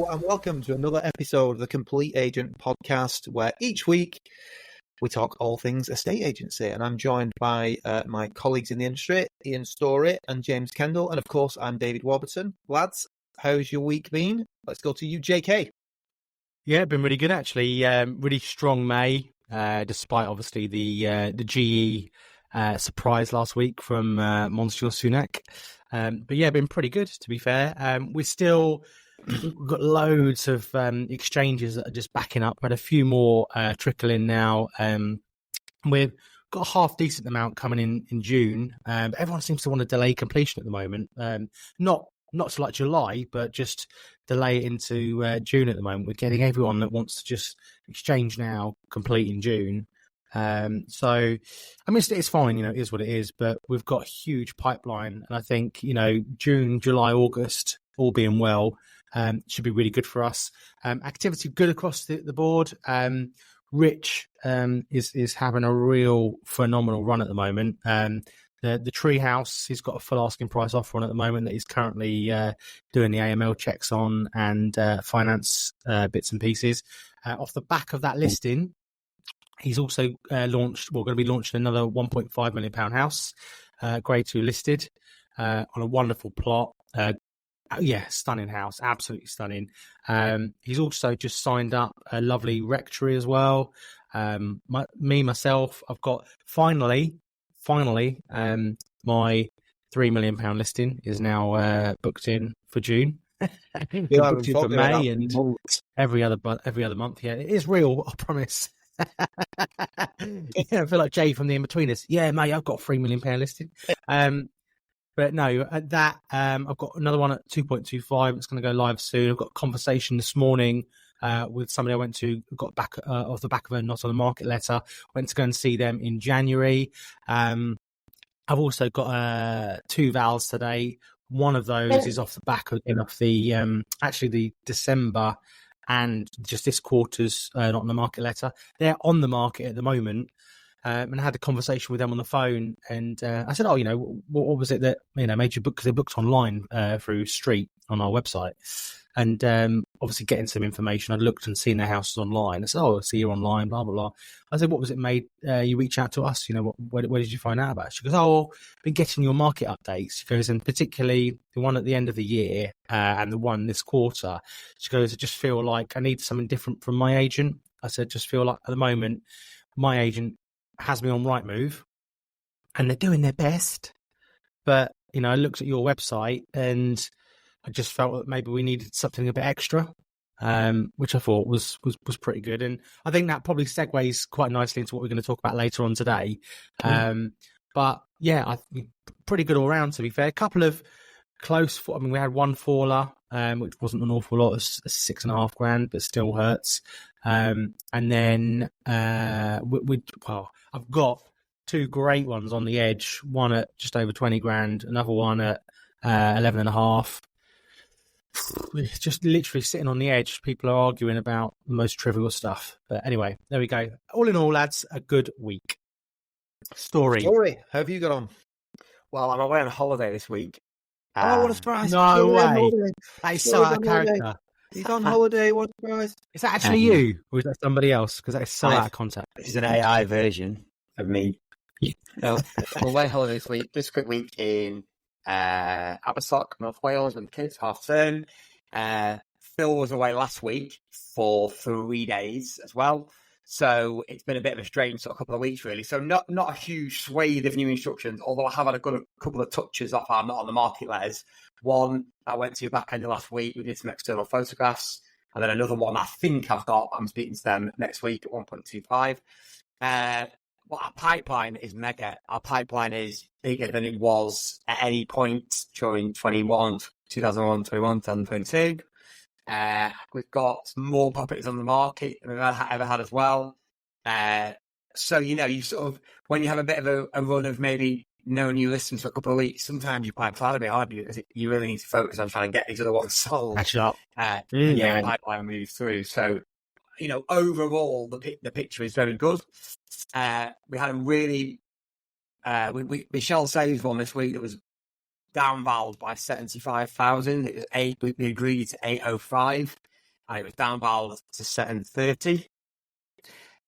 and welcome to another episode of the Complete Agent podcast, where each week we talk all things estate agency. And I'm joined by my colleagues in the industry, Ian Story and James Kendall. And of course, I'm David Warburton. Lads, how's your week been? Let's go to you, JK. Yeah, been really good, actually. Really strong May, despite obviously the GE surprise last week from Monsieur Sunak. But yeah, been pretty good, to be fair. We've got loads of exchanges that are just backing up, but a few more trickle in now. We've got a half decent amount coming in June, but everyone seems to want to delay completion at the moment. Not to like July, but just delay it into June at the moment. We're getting everyone that wants to just exchange now, complete in June. So, I mean, it's fine, it is what it is, but we've got a huge pipeline. And I think, June, July, August, all being well, should be really good for us. Activity good across the board. Rich is having a real phenomenal run at the moment. The Treehouse, he's got a full asking price offer on at the moment that he's currently doing the AML checks on and finance bits and pieces. Off the back of that listing, he's also going to be launching another £1.5 million house, grade 2 listed, on a wonderful plot. Stunning house, absolutely stunning. He's also just signed up a lovely rectory as well. Myself, I've got finally, my £3 million listing is now booked in for June. Booked in for May and every other month. Yeah, it is real, I promise. I feel like Jay from the In-Betweeners. Yeah, mate, I've got a £3 million listing. But no, at that, I've got another one at 2.25. It's going to go live soon. I've got a conversation this morning with somebody I went to, got back off the back of a not on the market letter. Went to go and see them in January. I've also got 2 vals today. One of those is off the back of the December and just this quarter's not on the market letter. They're on the market at the moment. And I had a conversation with them on the phone, and I said, what was it that made you book? Because they booked online through Street on our website, and obviously getting some information. I looked and seen their houses online. I said, I see you online, blah blah blah. I said, what was it made you reach out to us? Where did you find out about it? She goes, I've been getting your market updates. She goes, and particularly the one at the end of the year and the one this quarter. She goes, I just feel like I need something different from my agent. I said, just feel like at the moment my agent has me on Rightmove, and they're doing their best. But I looked at your website, and I just felt that maybe we needed something a bit extra, which I thought was pretty good. And I think that probably segues quite nicely into what we're going to talk about later on today. But yeah, I think pretty good all round. To be fair, a couple of close. We had one faller, which wasn't an awful lot. It's $6,500, but still hurts. And then I've got 2 great ones on the edge. One at just over 20 grand, another one at 11.5. Just literally sitting on the edge. People are arguing about the most trivial stuff. But anyway, there we go. All in all, lads, a good week. Story, how have you got on? Well, I'm away on holiday this week. What a surprise! No way. That is so out of character. He's on holiday. What a surprise! Is that actually you, or is that somebody else? Because that is so out of context. This is an AI version of me. No, I'm away holiday this week. Just a quick week in Abersoch, North Wales, with the kids, half term. Phil was away last week for 3 days as well. So it's been a bit of a strange sort of couple of weeks, really. So not a huge swathe of new instructions, although I have had a couple of touches off our not on the market letters. One I went to back end of last week. We did some external photographs. And then another one I think I've got. I'm speaking to them next week at 1.25. Well, our pipeline is mega. Our pipeline is bigger than it was at any point during 2001, 2022. We've got more properties on the market than we've ever had as well. So, you sort of, when you have a bit of a run of maybe no new listings for a couple of weeks, sometimes you pipeline a bit hard. You really need to focus on trying to get these other ones sold. Catch up. Pipeline move through. So, overall, the picture is very good. We had a really, Michelle Say's one this week that was downvalued by 75,000. We agreed to 805. and it was down valve to 730.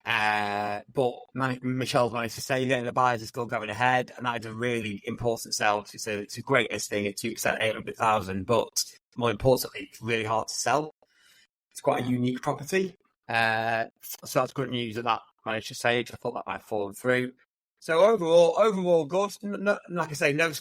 But Michelle's managed to say that the buyers are still going ahead, and that is a really important sell. It's a great listing at 2%, 800,000, but more importantly, it's really hard to sell. It's quite a unique property. So that's good news that managed to sage. I thought that might fall through. So overall good. Like I say, no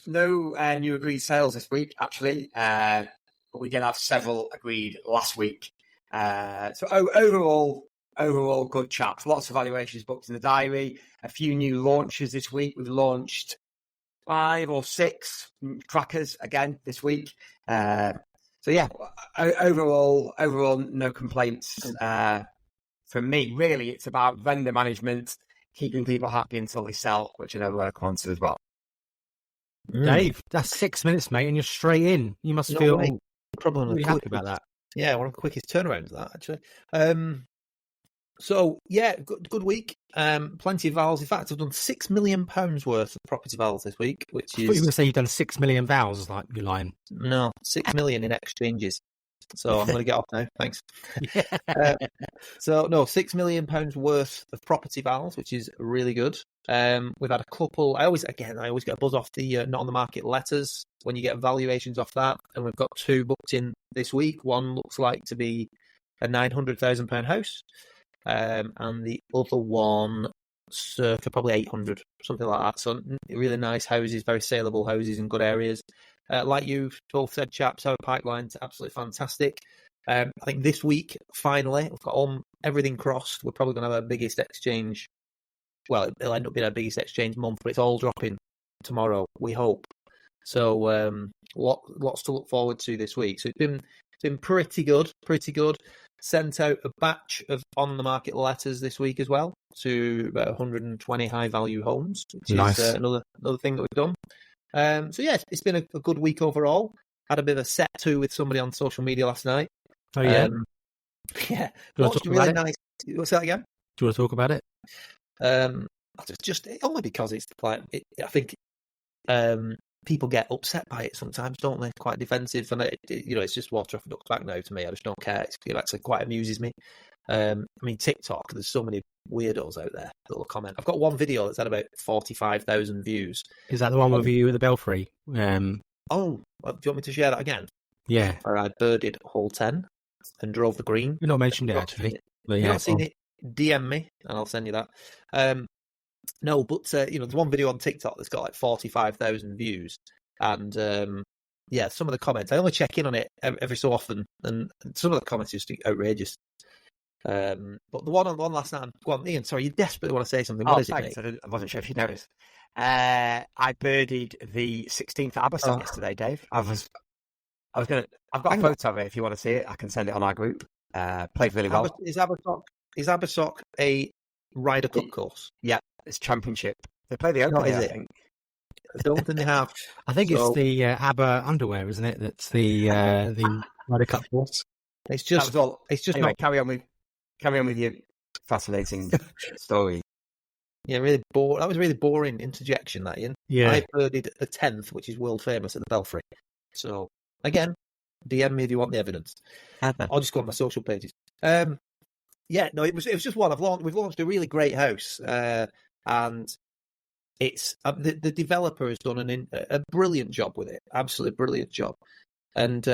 new agreed sales this week, actually. But we did have several agreed last week. So overall good chaps. Lots of valuations booked in the diary. A few new launches this week. We've launched 5 or 6 trackers again this week. So yeah, overall no complaints from me. Really, it's about vendor management, keeping people happy until they sell, which I know we're on to as well. Dave, that's 6 minutes, mate, and you're straight in. You must feel probably really happy about that. Yeah, one of the quickest turnarounds of that, actually. So yeah, good week. Plenty of vowels. In fact, I've done £6 million worth of property vowels this week, which I is. thought you were going to say you've done 6 million vowels, like you're lying. No, 6 million in exchanges. So I'm going to get off now. Thanks. So no, £6 million worth of property vowels, which is really good. We've had a couple. I always get a buzz off the not on the market letters when you get valuations off that, and we've got 2 booked in this week. One looks like to be a £900,000 house. And the other one, circa probably 800, something like that. So really nice houses, very saleable houses in good areas. Like you both said, chaps, our pipeline's absolutely fantastic. I think this week, finally, we've got everything crossed. We're probably going to have our biggest exchange. Well, it'll end up being our biggest exchange month, but it's all dropping tomorrow, we hope. So lots to look forward to this week. So it's been pretty good. Sent out a batch of on-the-market letters this week as well to about 120 high-value homes, which nice. Is another thing that we've done. So yeah, it's been a good week overall. Had a bit of a set to with somebody on social media last night. Oh yeah, yeah. Do you want to talk about nice. What's that again? Do you want to talk about it? Just only because it's like I think people get upset by it sometimes, don't they? Quite defensive, and it's just water off a duck's back now to me. I just don't care. It actually quite amuses me. I mean, TikTok. There's so many weirdos out there that will comment. I've got one video that's had about 45,000 views. Is that the one with you at the Belfry? Oh, do you want me to share that again? Yeah. Where I birded hole 10 and drove the green. You've not mentioned it actually. But you've not seen it? DM me and I'll send you that. No, but there's one video on TikTok that's got like 45,000 views, and some of the comments. I only check in on it every so often, and some of the comments are just outrageous. But the one last night. Go on, Ian. Sorry, you desperately want to say something. What is thanks. it, mate? I wasn't sure if you noticed. I birdied the 16th at Abersock yesterday, Dave. I've got a photo of it. If you want to see it, I can send it on our group. Played really well. Is Abersock a Ryder Cup course? Yeah, it's championship. They play the Open, I think. I don't think they have. I think it's the ABBA underwear, isn't it? That's the Ryder Cup course. It's just all. It's just anyway, not. Carry on with your fascinating story. Yeah, really boring. That was a really boring interjection, that, Ian. Yeah. I birded the 10th, which is world famous at the Belfry. So again, DM me if you want the evidence. I'll just go on my social pages. Yeah, no, it was just one. We've launched a really great house, and it's the developer has done a brilliant job with it, absolutely brilliant job. And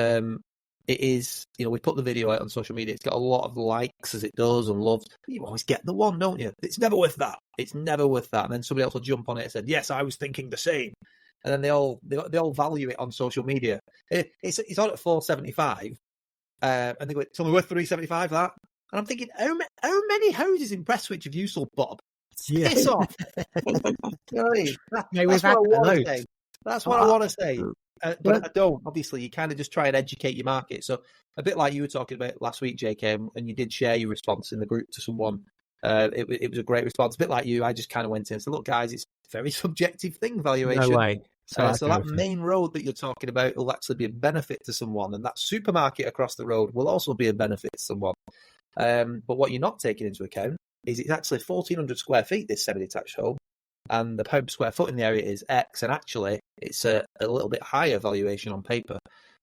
it is, we put the video out on social media. It's got a lot of likes as it does and loved. But you always get the one, don't you? It's never worth that. It's never worth that. And then somebody else will jump on it and said, "Yes, I was thinking the same." And then they all value it on social media. It's on at 475, and they go, "It's only worth 375 that." And I'm thinking, how many houses in Prestwich have you sold, Bob? Piss off. That's what I want to say. That's what I want to say. But I don't. Obviously, you kind of just try and educate your market. So a bit like you were talking about last week, JK, and you did share your response in the group to someone. It was a great response. A bit like you, I just kind of went in and said, "Look, guys, it's a very subjective thing, valuation." No way. So that main road that you're talking about will actually be a benefit to someone, and that supermarket across the road will also be a benefit to someone. But what you're not taking into account is it's actually 1,400 square feet, this semi-detached home, and the pound per square foot in the area is X, and actually it's a little bit higher valuation on paper.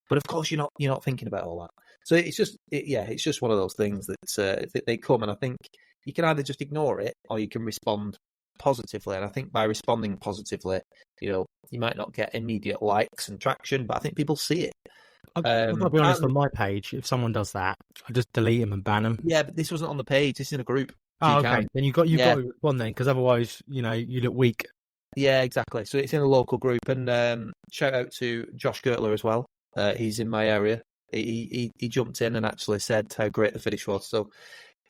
But of course, you're not thinking about all that. So it's just, it's just one of those things that they come, and I think you can either just ignore it or you can respond positively. And I think by responding positively, you might not get immediate likes and traction, but I think people see it. I'll be honest, on my page, if someone does that, I just delete them and ban them. Yeah, but this wasn't on the page. This is in a group. Oh, okay. Then you've got to respond then, because otherwise, you look weak. Yeah, exactly. So it's in a local group, and shout out to Josh Gertler as well. He's in my area. He jumped in and actually said how great the finish was. So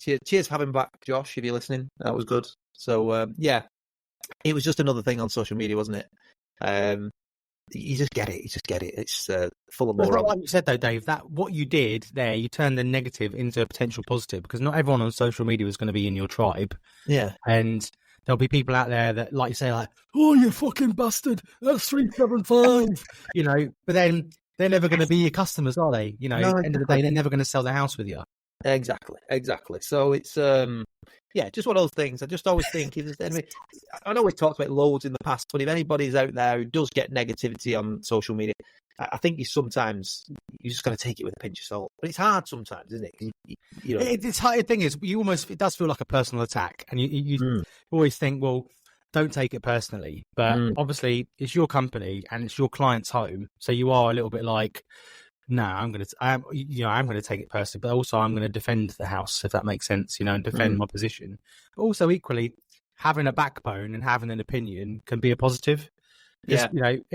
cheers for having back, Josh, if you're listening. That was good. So it was just another thing on social media, wasn't it? You just get it. It's full of more. Like you said though, Dave, that what you did there, you turned the negative into a potential positive, because not everyone on social media is going to be in your tribe. Yeah, and there'll be people out there that, like you say, like, oh, you fucking bastard, that's 375, but then they're never going to be your customers, are they? No, at the end of the day, they're never going to sell their house with you. Exactly. So it's just one of those things. I just always think if there's anybody, I know we've talked about loads in the past, but if anybody's out there who does get negativity on social media, I think you just got to take it with a pinch of salt. But it's hard sometimes, isn't it? It's hard. The thing is, it does feel like a personal attack, and you always think, well, don't take it personally. But obviously, it's your company and it's your client's home, so you are a little bit like, no, I'm going to take it personally, but also I'm going to defend the house, if that makes sense, and defend my position. But also equally, having a backbone and having an opinion can be a positive. Yeah.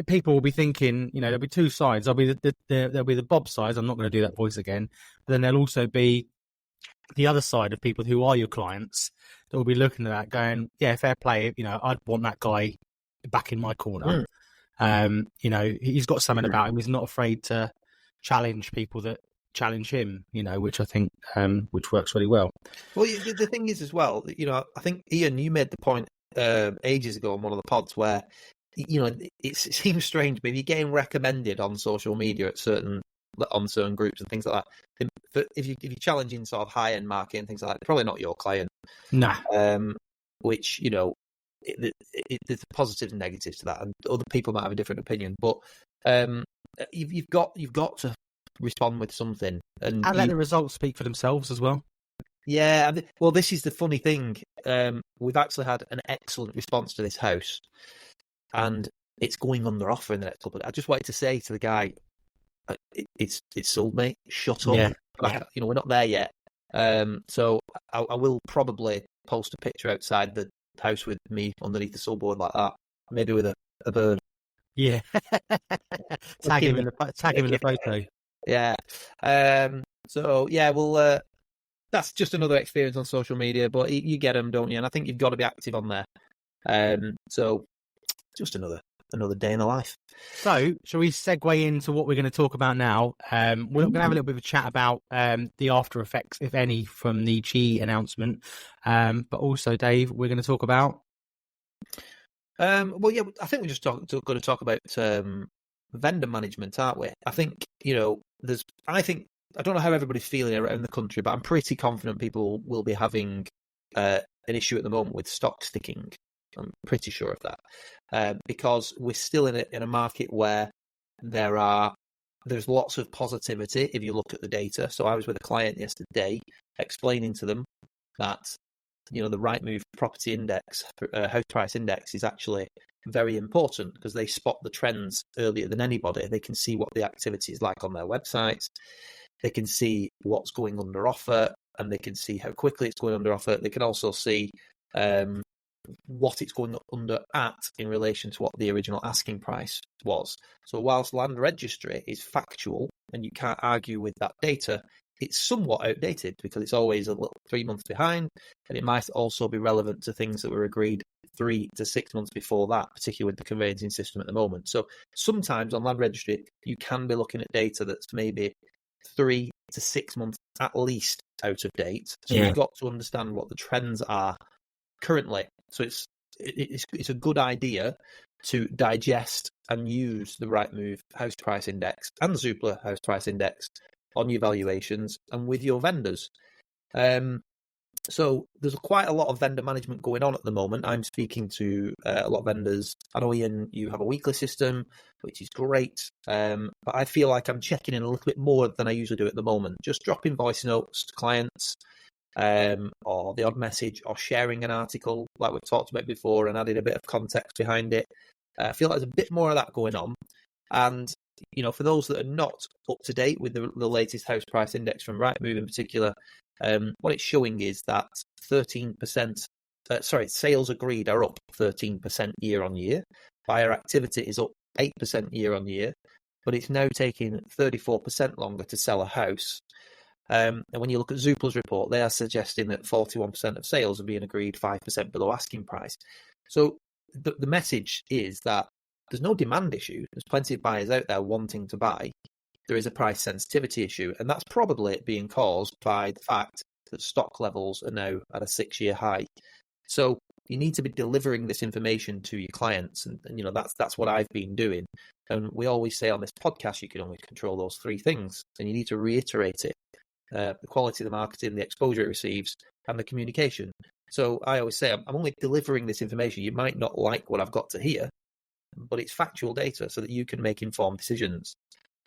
People will be thinking, there'll be two sides. There'll be there'll be the Bob side. I'm not going to do that voice again. But then there'll also be the other side of people who are your clients that will be looking at that going, yeah, fair play. I'd want that guy back in my corner. He's got something about him. He's not afraid to challenge people that challenge him, which I think which works really well. Well, the thing is as well, I think, Ian, you made the point ages ago on one of the pods where, it seems strange, but if you're getting recommended on social media on certain groups and things like that, if you're challenging sort of high-end market and things like that, probably not your client. Nah. Which, there's positives and negatives to that, and other people might have a different opinion, but you've got to respond with something, and let the results speak for themselves as well. Yeah, well, this is the funny thing. We've actually had an excellent response to this house, and it's going under offer in the next couple of days. I just wanted to say to the guy, it's sold, mate. Shut up. Yeah. We're not there yet. So I will probably post a picture outside the house with me underneath the soulboard like that, maybe with a bird. Yeah. tag him in the photo. Yeah. So yeah, well, that's just another experience on social media, but you get them, don't you? And I think you've got to be active on there. So just another day in the life. So, shall we segue into what we're going to talk about now? We're going to have a little bit of a chat about the after effects, if any, from the Qi announcement. But also, Dave, we're going to talk about. Well, yeah, I think we're just going to talk about vendor management, aren't we? I think I don't know how everybody's feeling around the country, but I'm pretty confident people will be having an issue at the moment with stock sticking. I'm pretty sure of that, because we're still in a market where there's lots of positivity if you look at the data. So I was with a client yesterday explaining to them that the Rightmove property index, house price index, is actually very important because they spot the trends earlier than anybody. They can see what the activity is like on their websites. They can see what's going under offer, and they can see how quickly it's going under offer. They can also see what it's going under at in relation to what the original asking price was. So whilst land registry is factual and you can't argue with that data, it's somewhat outdated because it's always 3 months behind, and it might also be relevant to things that were agreed 3 to 6 months before that, particularly with the conveyancing system at the moment. So sometimes on land registry, you can be looking at data that's maybe 3 to 6 months at least out of date. So you've got to understand what the trends are currently. So it's a good idea to digest and use the Rightmove house price index and the Zoopla house price index on your valuations and with your vendors. So there's quite a lot of vendor management going on at the moment. I'm speaking to a lot of vendors. I know, Ian, you have a weekly system, which is great. But I feel like I'm checking in a little bit more than I usually do at the moment. Just dropping voice notes to clients, or the odd message, or sharing an article like we've talked about before and adding a bit of context behind it. I feel like there's a bit more of that going on. And, for those that are not up to date with the latest house price index from Rightmove in particular, what it's showing is that 13%, sales agreed are up 13% year on year. Buyer activity is up 8% year on year, but it's now taking 34% longer to sell a house. And when you look at Zoopla's report, they are suggesting that 41% of sales are being agreed 5% below asking price. So the message is that there's no demand issue. There's plenty of buyers out there wanting to buy. There is a price sensitivity issue, and that's probably being caused by the fact that stock levels are now at a 6-year high. So you need to be delivering this information to your clients, and that's what I've been doing. And we always say on this podcast, you can only control those 3 things, and you need to reiterate it: the quality of the marketing, the exposure it receives, and the communication. So I always say I'm only delivering this information. You might not like what I've got to hear, but it's factual data so that you can make informed decisions.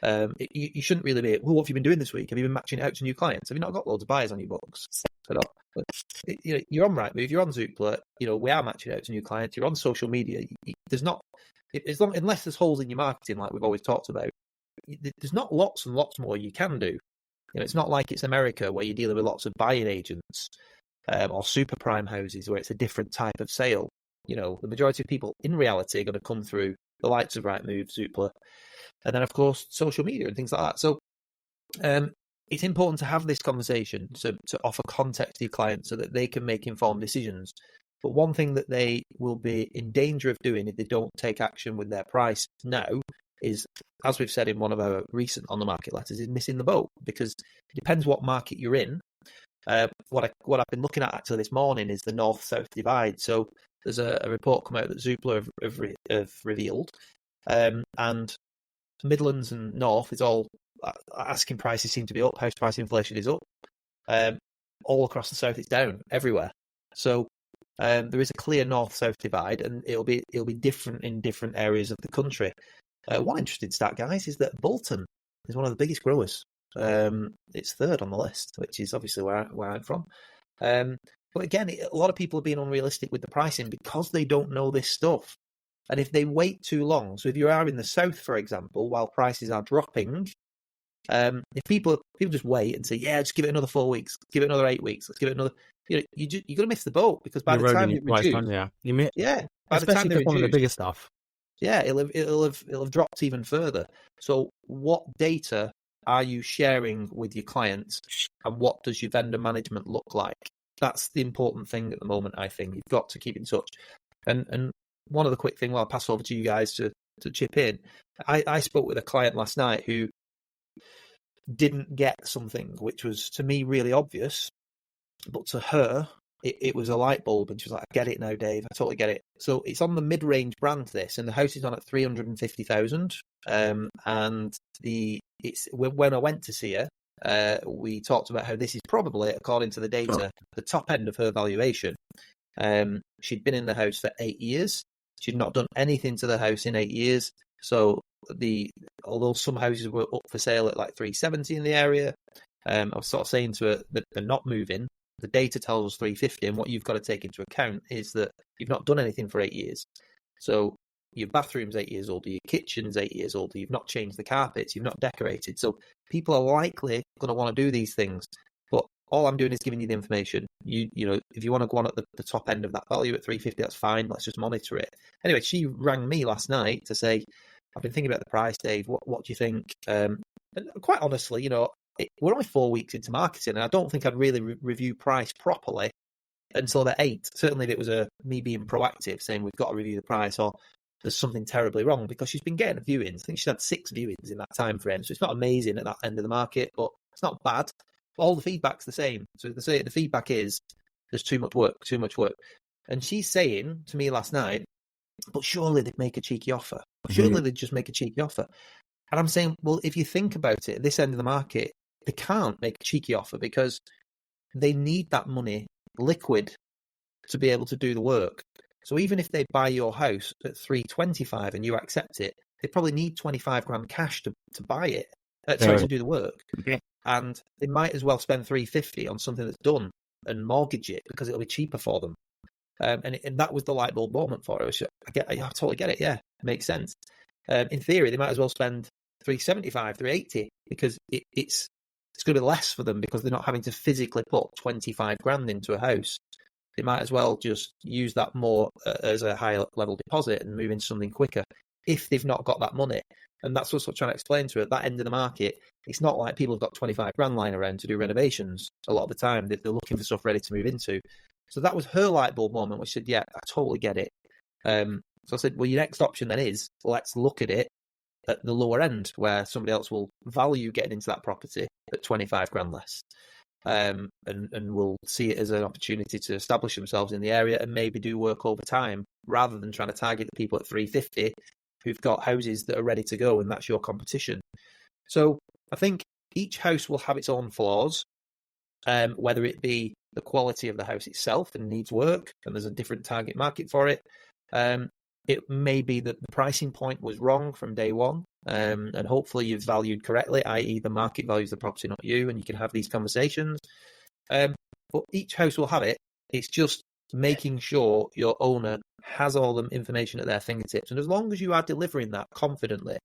You shouldn't really be, well, what have you been doing this week? Have you been matching it out to new clients? Have you not got loads of buyers on your books? You're on Rightmove, you're on Zoopla, we are matching out to new clients, you're on social media. There's not, unless there's holes in your marketing, like we've always talked about, there's not lots and lots more you can do. It's not like it's America where you're dealing with lots of buying agents, or super prime houses where it's a different type of sale. The majority of people in reality are going to come through the likes of Rightmove, Zoopla, and then, of course, social media and things like that. So it's important to have this conversation to offer context to your clients so that they can make informed decisions. But one thing that they will be in danger of doing if they don't take action with their price now is, as we've said in one of our recent on the market letters, is missing the boat, because it depends what market you're in. What I've been looking at actually this morning is the north-south divide. So there's a report come out that Zoopla have revealed, and Midlands and North is all asking prices seem to be up. House price inflation is up. All across the south, it's down everywhere. So there is a clear north-south divide, and it'll be different in different areas of the country. One interesting stat, guys, is that Bolton is one of the biggest growers. It's 3rd on the list, which is obviously where I'm from. But again, a lot of people are being unrealistic with the pricing because they don't know this stuff. And if they wait too long, so if you are in the south, for example, while prices are dropping, if people just wait and say, yeah, just give it another 4 weeks, give it another 8 weeks, let's give it another, you're going to miss the boat, because by the time you reduce, by the time they one of the bigger stuff, it'll have dropped even further. So what data are you sharing with your clients, and what does your vendor management look like? That's the important thing at the moment. I think you've got to keep in touch. And one other quick thing, while I'll pass over to you guys to chip in. I spoke with a client last night who didn't get something which was to me really obvious, but to her it was a light bulb, and she was like, I get it now, Dave, I totally get it. So it's on the mid-range brand, this, and the house is on at 350,000. And when I went to see her, we talked about how this is probably, according to the data, the top end of her valuation. She'd been in the house for 8 years. She'd not done anything to the house in 8 years. So although some houses were up for sale at like 370 in the area, I was sort of saying to her that they're not moving. The data tells us 350, and what you've got to take into account is that you've not done anything for 8 years. So your bathroom's 8 years older, your kitchen's 8 years older, you've not changed the carpets, you've not decorated. So people are likely going to want to do these things. But all I'm doing is giving you the information. If you want to go on at the top end of that value at 350, that's fine. Let's just monitor it. Anyway, she rang me last night to say, I've been thinking about the price, Dave. What do you think? And quite honestly, we're only 4 weeks into marketing, and I don't think I'd really review price properly until they're 8. Certainly if it was me being proactive, saying we've got to review the price, or there's something terribly wrong, because she's been getting viewings. I think she's had 6 viewings in that time frame. So it's not amazing at that end of the market, but it's not bad. But all the feedback's the same. So they say the feedback is there's too much work. And she's saying to me last night, but surely they'd make a cheeky offer. Surely they'd just make a cheeky offer. And I'm saying, well, if you think about it, at this end of the market, they can't make a cheeky offer because they need that money liquid to be able to do the work. So even if they buy your house at 325 and you accept it, they probably need 25 grand cash to buy it. To do the work. Yeah. And they might as well spend 350 on something that's done and mortgage it because it'll be cheaper for them. And that was the light bulb moment for it. I totally get it. Yeah, it makes sense. In theory, they might as well spend 375, 380 because it's going to be less for them because they're not having to physically put 25 grand into a house. They might as well just use that more as a higher level deposit and move into something quicker if they've not got that money. And that's what I'm trying to explain to her. At that end of the market, it's not like people have got 25 grand lying around to do renovations. A lot of the time, they're looking for stuff ready to move into. So that was her light bulb moment, which said, yeah, I totally get it. So I said, well, your next option then is, let's look at it at the lower end, where somebody else will value getting into that property at 25 grand less. And will see it as an opportunity to establish themselves in the area and maybe do work over time, rather than trying to target the people at 350 who've got houses that are ready to go, and that's your competition. So I think each house will have its own flaws, whether it be the quality of the house itself and needs work, and there's a different target market for it. It may be that the pricing point was wrong from day one, and hopefully you've valued correctly, i.e. the market values the property, not you, and you can have these conversations. But each house will have it. It's just making sure your owner has all the information at their fingertips. And as long as you are delivering that confidently,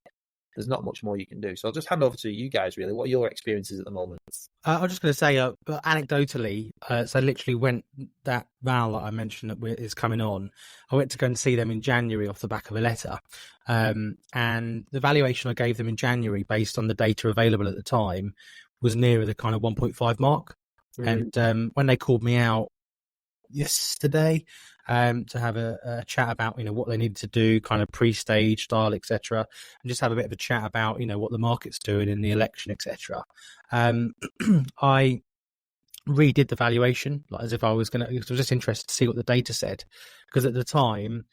there's not much more you can do. So I'll just hand over to you guys, really. What are your experiences at the moment? I was just going to say, anecdotally, so literally when that Val that I mentioned that is coming on, I went to go and see them in January off the back of a letter. And the valuation I gave them in January, based on the data available at the time, was nearer the kind of 1.5 mark. Mm. And when they called me out yesterday to have a chat about what they needed to do, kind of pre-stage style, etc., and just have a bit of a chat about what the market's doing in the election, etc. I redid the valuation, like as if I was just interested to see what the data said, because at the time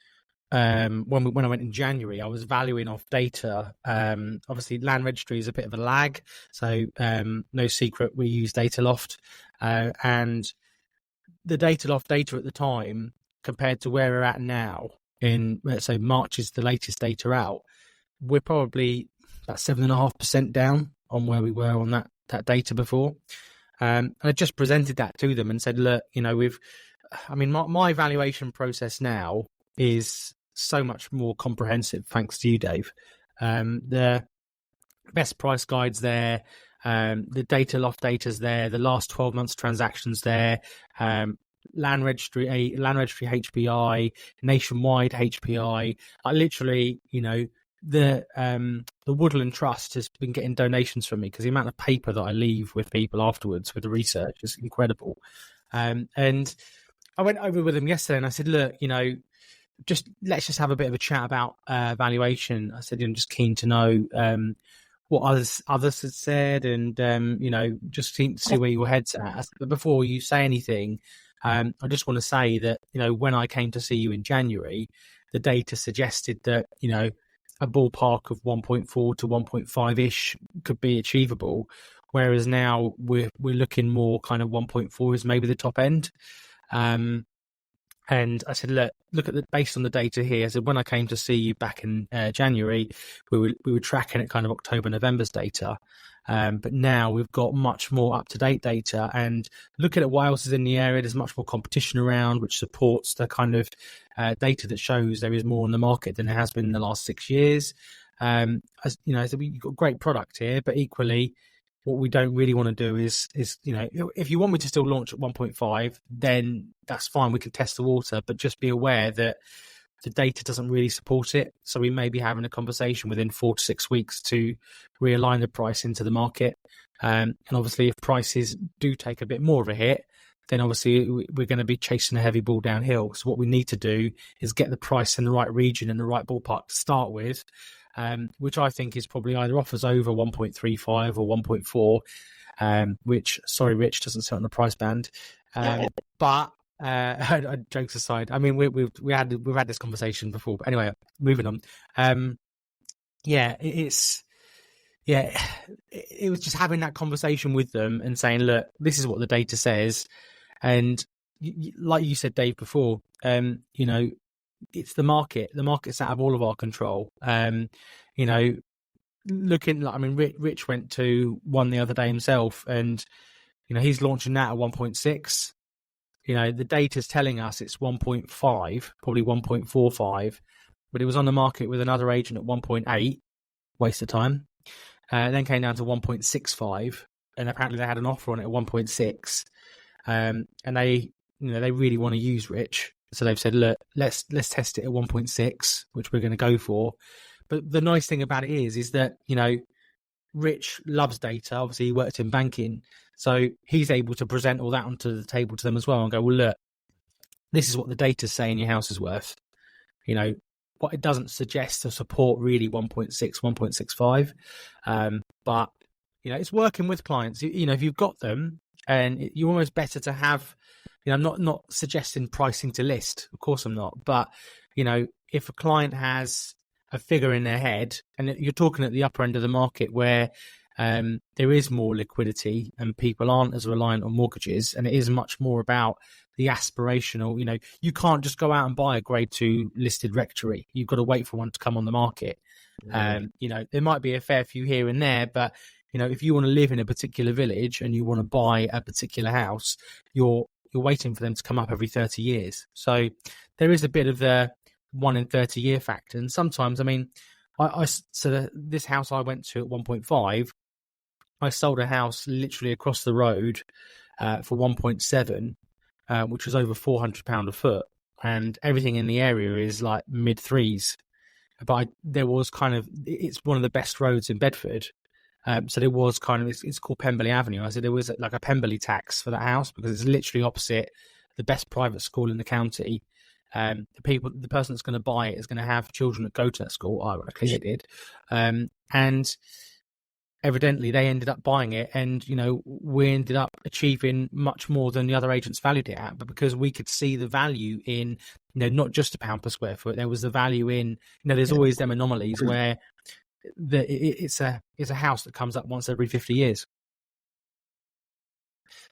when I went in January, I was valuing off data. Obviously land registry is a bit of a lag, so no secret we use Dataloft, and the Dataloft data at the time compared to where we're at now, so March is the latest data out, we're probably about 7.5% down on where we were on that data before. And I just presented that to them and said, look, my valuation process now is so much more comprehensive, thanks to you, Dave. The best price guides there, the Dataloft data's there, the last 12 months transactions there, land registry HPI, nationwide HPI. I literally, the Woodland Trust has been getting donations from me because the amount of paper that I leave with people afterwards with the research is incredible. And I went over with them yesterday and I said, look, let's just have a bit of a chat about valuation. I said, I'm just keen to know what others had said, and just keen to see where your head's at. But before you say anything, I just want to say that when I came to see you in January, the data suggested that a ballpark of 1.4 to 1.5 ish could be achievable, whereas now we're looking more kind of 1.4 is maybe the top end. And I said, look at based on the data here. So when I came to see you back in January, we were tracking at kind of October, November's data. But now we've got much more up-to-date data, and looking at what else is in the area, there's much more competition around, which supports the kind of data that shows there is more on the market than there has been in the last 6 years. So we've got a great product here, but equally, what we don't really want to do is if you want me to still launch at 1.5, then that's fine. We can test the water, but just be aware that the data doesn't really support it. So we may be having a conversation within 4 to 6 weeks to realign the price into the market. And obviously, if prices do take a bit more of a hit, then obviously we're going to be chasing a heavy ball downhill. So what we need to do is get the price in the right region and the right ballpark to start with. Which I think is probably either offers over 1.35 or 1.4, which, sorry, Rich, doesn't sit on the price band. But jokes aside, I mean, we've had this conversation before. But anyway, moving on. It was just having that conversation with them and saying, look, this is what the data says. And like you said, Dave, before, you know, it's the market. The market's out of all of our control. You know, looking like, I mean, Rich went to one the other day himself, and you know, he's launching that at 1.6. You know, the data's telling us it's 1.5, probably 1.45, but it was on the market with another agent at 1.8. Waste of time. Then came down to 1.65, and apparently they had an offer on it at 1.6. And they, you know, they really want to use Rich, so they've said, look, let's test it at 1.6, which we're going to go for. But the nice thing about it is that, you know, Rich loves data. Obviously, he worked in banking, so he's able to present all that onto the table to them as well and go, well, look, this is what the data's saying your house is worth. You know, what it doesn't suggest to support really 1.6, 1.65. But, you know, it's working with clients. You know, if you've got them, and you're almost better to have, you know, I'm not suggesting pricing to list. Of course I'm not. But, you know, if a client has a figure in their head, and you're talking at the upper end of the market where there is more liquidity and people aren't as reliant on mortgages, and it is much more about the aspirational, you know, you can't just go out and buy a grade 2 listed rectory. You've got to wait for one to come on the market. You know, there might be a fair few here and there, but, you know, if you want to live in a particular village and you want to buy a particular house, you're waiting for them to come up every 30 years. So there is a bit of the 1 in 30 year factor. And sometimes, I mean, this house I went to at 1.5, I sold a house literally across the road for 1.7, which was over £400 a foot. And everything in the area is like mid threes. But there was kind of, it's one of the best roads in Bedford. So there was kind of, it's called Pemberley Avenue. I said there was like a Pemberley tax for that house because it's literally opposite the best private school in the county. The person that's going to buy it is going to have children that go to that school. Ironically, they did. And evidently they ended up buying it, and, you know, we ended up achieving much more than the other agents valued it at. But because we could see the value in, you know, not just £1 per square foot, there was the value in, you know, there's always them anomalies where it's a house that comes up once every 50 years.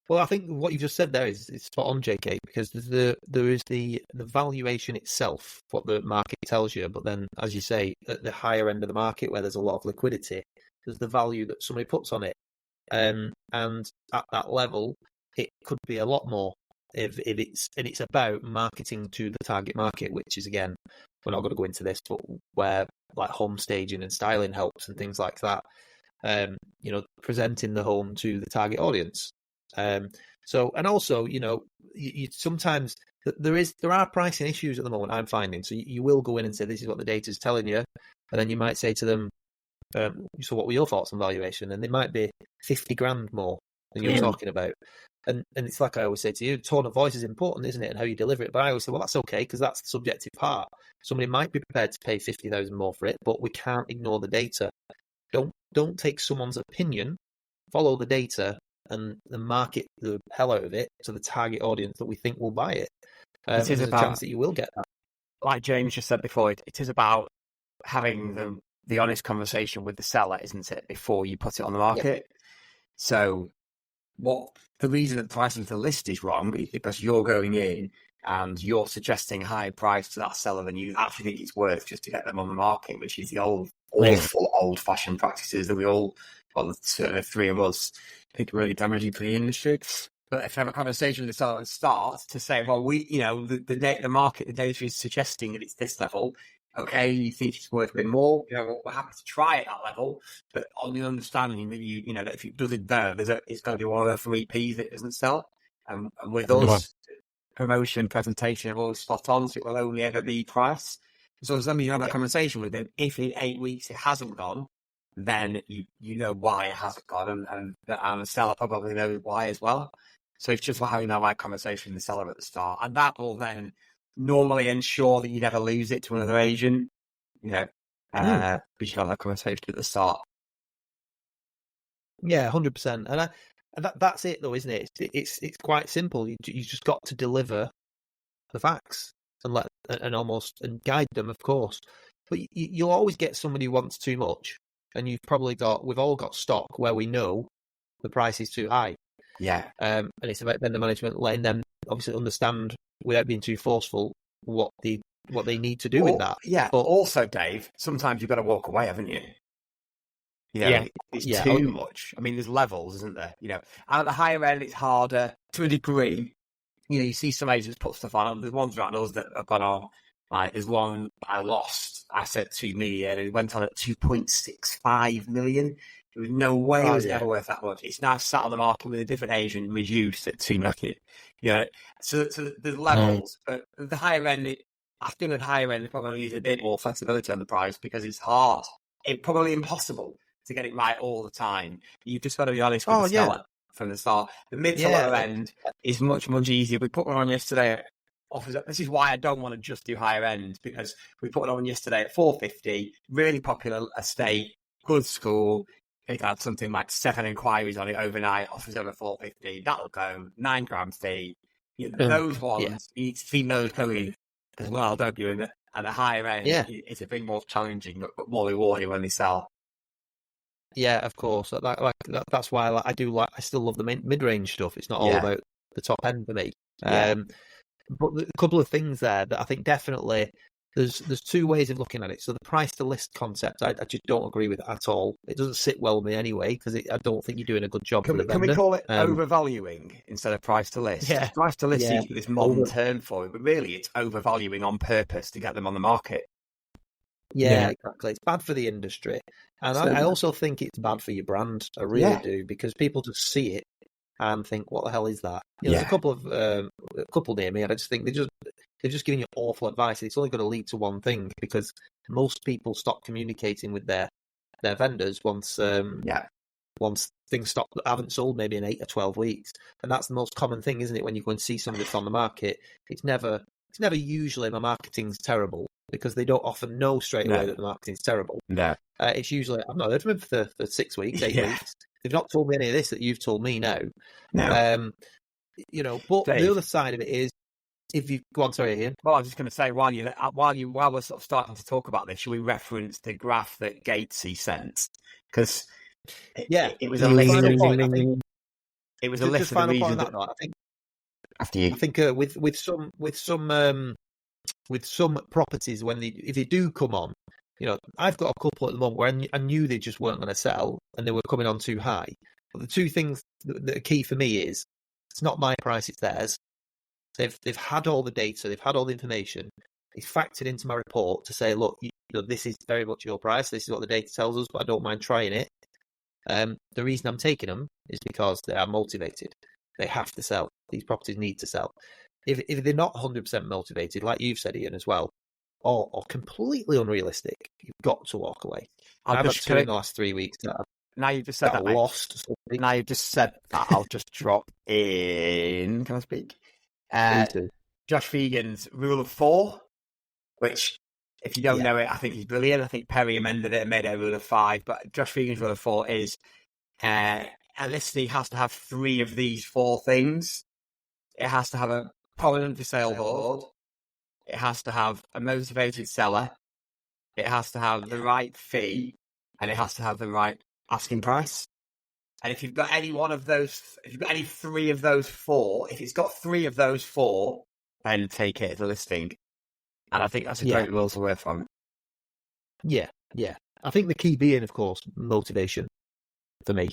Well, I think what you've just said there is spot on, JK, because there is the valuation itself, what the market tells you, but then, as you say, at the higher end of the market where there's a lot of liquidity, there's the value that somebody puts on it, and at that level, it could be a lot more if it's about marketing to the target market, which is, again, we're not going to go into this, but where like home staging and styling helps and things like that, you know, presenting the home to the target audience. So, and also, you know, you sometimes there are pricing issues at the moment, I'm finding. So you will go in and say, this is what the data is telling you. And then you might say to them, so what were your thoughts on valuation? And they might be 50 grand more than you're talking about. And it's like I always say to you, tone of voice is important, isn't it? And how you deliver it. But I always say, well, that's okay, because that's the subjective part. Somebody might be prepared to pay 50,000 more for it, but we can't ignore the data. Don't take someone's opinion, follow the data, and market the hell out of it to the target audience that we think will buy it. There's a chance that you will get that. Like James just said before, it is about having the honest conversation with the seller, isn't it, before you put it on the market? Yeah. So the reason that pricing to list is wrong is because you're going in and you're suggesting a higher price to that seller than you actually think it's worth just to get them on the market, which is the awful old-fashioned practices that we all, well, the three of us, think are really damaging for the industry. But if I have a conversation with the seller and start to say, well, the market, the data is suggesting that it's this level. Okay, you think it's worth a bit more? You know, we're happy to try at that level, but on the understanding that you know that if it doesn't there, it's going to be one of the 3 Ps that doesn't sell. And with us, promotion, presentation are all spot on, so it will only ever be price. So as long as you have that conversation with them, if in 8 weeks it hasn't gone, then you know why it hasn't gone, and the seller probably knows why as well. So it's just having that right conversation with the seller at the start, and that will then normally ensure that you never lose it to another agent. You know, because you have that conversation at the start. Yeah, 100%. And that's it, though, isn't it? It's quite simple. You just got to deliver the facts and guide them, of course. But you'll always get somebody who wants too much, and we've all got stock where we know the price is too high. Yeah. And it's about vendor management, letting them obviously understand without being too forceful what they need to do with that. Yeah. But also, Dave, sometimes you've got to walk away, haven't you? You know, Yeah. it's Yeah. too much. I mean, there's levels, isn't there? You know, at the higher end, it's harder to a degree. You know, you see some agents put stuff on. There's ones around us that have gone on. Like, there's one I lost. I said 2 million, and it went on at 2.65 million. There was no way it was ever worth that much. It's now sat on the market with a different agent, reduced at 2 million. You know, so there's levels. But the higher end, I think at higher end, they probably use a bit more flexibility on the price because it's hard. It's probably impossible to get it right all the time. You've just got to be honest with the seller from the start. The mid to lower end is much, much easier. We put one on yesterday. This is why I don't want to just do higher end, because we put it on yesterday at 450, really popular estate, good school. It had something like 7 inquiries on it overnight, offers over 450. That'll go, £9 fee. You know, those ones, you need to see those going as well, don't you? And at the higher end, it's a bit more challenging, but more rewarding when they sell. Yeah, of course. That's why I still love the mid-range stuff. It's not all about the top end for me. But a couple of things there that I think definitely there's two ways of looking at it. So the price to list concept, I just don't agree with at all. It doesn't sit well with me anyway, because I don't think you're doing a good job for the vendor. Can we call it overvaluing instead of price to list? Yeah. Price to list is this modern term for it, but really it's overvaluing on purpose to get them on the market. Yeah, exactly. It's bad for the industry. And I also think it's bad for your brand. I really do, because people just see it and think, what the hell is that? You know, there's a couple near me, and I just think they're just giving you awful advice. It's only going to lead to one thing, because most people stop communicating with their vendors once things stop, haven't sold maybe in 8 or 12 weeks. And that's the most common thing, isn't it? When you go and see something that's on the market, it's never usually my marketing's terrible, because they don't often know straight away that the marketing's terrible. No. It's usually, I've not heard from them for 6 weeks, 8 weeks. They've not told me any of this that you've told me now. No. You know, but Dave, the other side of it is, if you go on, sorry, Ian. Well, I was just going to say, while we're sort of starting to talk about this, should we reference the graph that Gatesy sent? Because it was a list. It was a list of the reasons that I think. After you, I think with some properties, if they do come on, you know, I've got a couple at the moment where I knew they just weren't going to sell and they were coming on too high. But the two things that are key for me is, it's not my price, it's theirs. They've had all the data, they've had all the information. It's factored into my report to say, look, you know, this is very much your price. This is what the data tells us, but I don't mind trying it. The reason I'm taking them is because they are motivated. They have to sell. These properties need to sell. If they're not 100% motivated, like you've said, Ian, as well, or completely unrealistic, you've got to walk away. I've had 2 in the last 3 weeks. Now you've just said that, lost. Now you've just said that, I'll just drop in. Can I speak? Josh Fegan's rule of 4, which, if you don't know it, I think he's brilliant. I think Perry amended it and made it a rule of 5. But Josh Fegan's rule of 4 is a listing has to have 3 of these 4 things. It has to have a prominent for sale board. It has to have a motivated seller. It has to have the right fee, and it has to have the right asking price. And if you've got any one of those, if you've got any 3 of those 4, if it's got 3 of those 4, then take it as a listing. And I think that's a great rule to work from. Yeah. I think the key being, of course, motivation for me.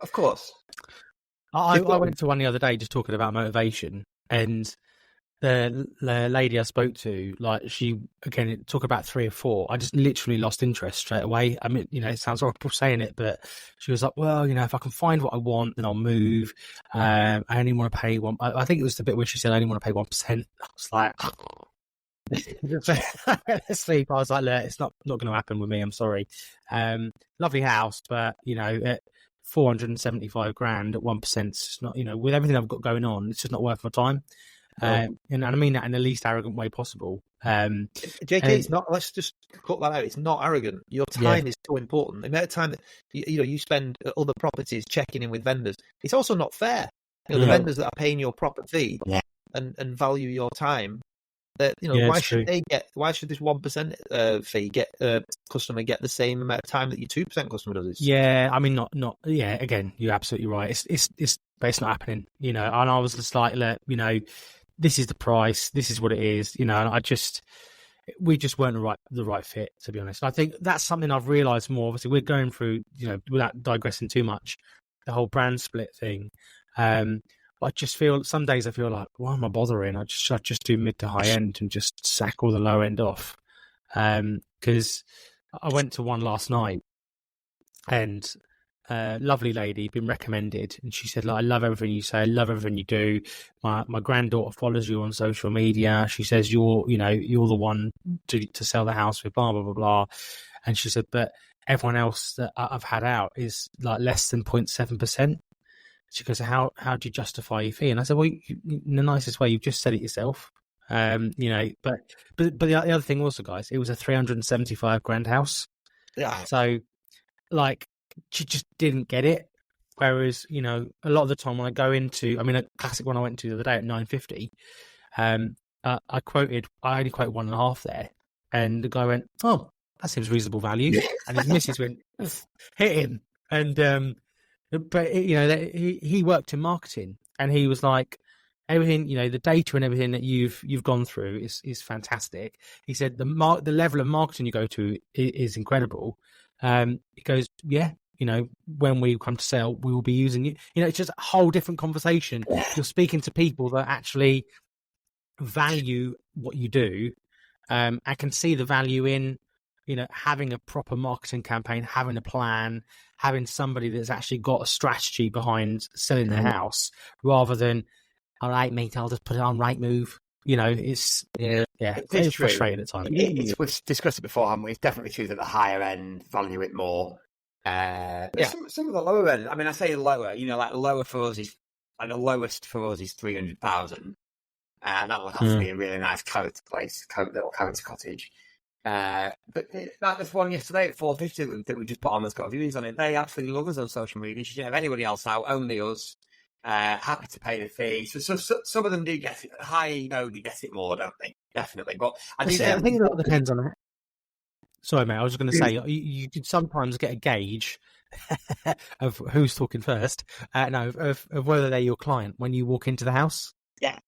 Of course. I went to one the other day just talking about motivation, and the lady I spoke to, like, she, again, talk about 3 or 4. I just literally lost interest straight away. I mean, you know, it sounds horrible saying it, but she was like, well, you know, if I can find what I want, then I'll move. I only want to pay 1. I think it was the bit where she said I only want to pay 1%. I was like, let's sleep. I was like, look, it's not going to happen with me. I'm sorry. Lovely house, but, you know, at 475 grand at 1%, it's just not, you know, with everything I've got going on, it's just not worth my time. And I mean that in the least arrogant way possible. JK, it's not. Let's just cut that out. It's not arrogant. Your time is so important. The amount of time that you spend at other properties checking in with vendors, it's also not fair. You know, the vendors that are paying your proper fee and value your time Yeah, why it's should true. why should this 1% fee customer get the same amount of time that your 2% customer does? Yeah, I mean, yeah. Again, you're absolutely right. But it's not happening, And I was just like, look, this is the price. This is what it is, And we just weren't the right fit, to be honest. I think that's something I've realised more. Obviously, we're going through, without digressing too much, the whole brand split thing. But I just feel some days I feel like, why am I bothering? I just do mid to high end and just sack all the low end off. Because I went to one last night, and lovely lady, been recommended, and she said, "Like, I love everything you say, I love everything you do. My granddaughter follows you on social media. She says you're the one to sell the house with, blah blah blah blah." And she said, "But everyone else that I've had out is like less than 0.7%." She goes, "How do you justify your fee?" And I said, "Well, in the nicest way, you've just said it yourself." But the other thing also, guys, it was a 375 grand house. Yeah. So, like, she just didn't get it. Whereas, a lot of the time when I go into, a classic one I went to the other day at 950, I only quoted 1.5 there, and the guy went, "Oh, that seems reasonable value," and his missus went, "Hit him." And but he worked in marketing, and he was like, everything, the data and everything that you've gone through is fantastic. He said the level of marketing you go to is incredible. He goes, yeah, when we come to sell, we will be using you. It's just a whole different conversation. You're speaking to people that actually value what you do. I can see the value in, having a proper marketing campaign, having a plan, having somebody that's actually got a strategy behind selling their house, rather than, all right, mate, I'll just put it on Rightmove. It's frustrating at times. We've discussed it before, haven't we? It's definitely true that the higher end value it more. Some of the lower end, I say lower, like lower for us is, like the lowest for us is 300,000. And that would have to be a really nice character place, little character cottage. But there's one yesterday at 450 that we just put on that's got views on it. They absolutely love us on social media. She didn't have anybody else out, only us. Happy to pay the fee. So some of them do get it. High, they get it more, don't they? Definitely. But I think it all depends on it. Sorry, mate. I was going to say you could sometimes get a gauge of who's talking first. Of whether they're your client when you walk into the house. Yeah.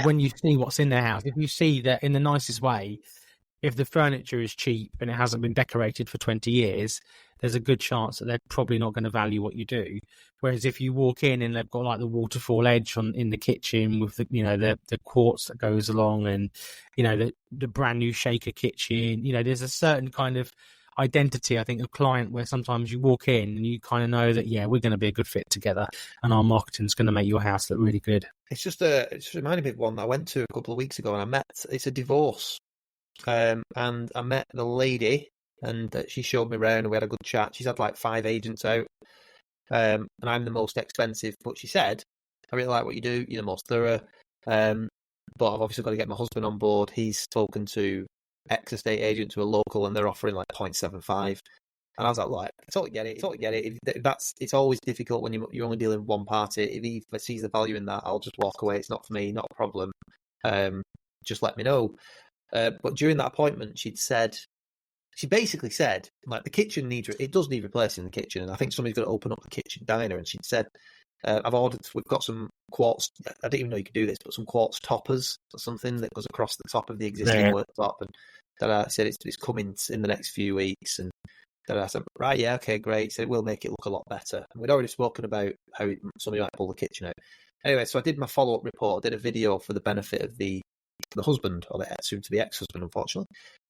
When you see what's in their house, if you see that in the nicest way, if the furniture is cheap and it hasn't been decorated for 20 years, there's a good chance that they're probably not going to value what you do. Whereas if you walk in and they've got like the waterfall edge in the kitchen with the quartz that goes along, and the brand new shaker kitchen, there's a certain kind of identity, I think, of client where sometimes you walk in and you kind of know that, yeah, we're going to be a good fit together, and our marketing's going to make your house look really good. It's reminded me of one that I went to a couple of weeks ago, and it's a divorce. And I met the lady, and she showed me around, and we had a good chat. She's had like 5 agents out, and I'm the most expensive. But she said, "I really like what you do. You're the most thorough. But I've obviously got to get my husband on board. He's spoken to X estate agents who are local, and they're offering like 0.75." And I was like, "Like, I totally get it. It's always difficult when you're only dealing with one party. If he sees the value in that, I'll just walk away. It's not for me, not a problem. Just let me know." But during that appointment, she basically said, like, the kitchen does need replacing the kitchen, and I think somebody's got to open up the kitchen diner. And she'd said, we've got some quartz, I didn't even know you could do this, but some quartz toppers or something that goes across the top of the existing worktop. And I said, it's coming in the next few weeks. And I said, right, yeah, okay, great. So it will make it look a lot better. And we'd already spoken about how somebody might pull the kitchen out. Anyway, so I did my follow-up report, did a video for the benefit of the husband, or the soon-to-be ex-husband, unfortunately,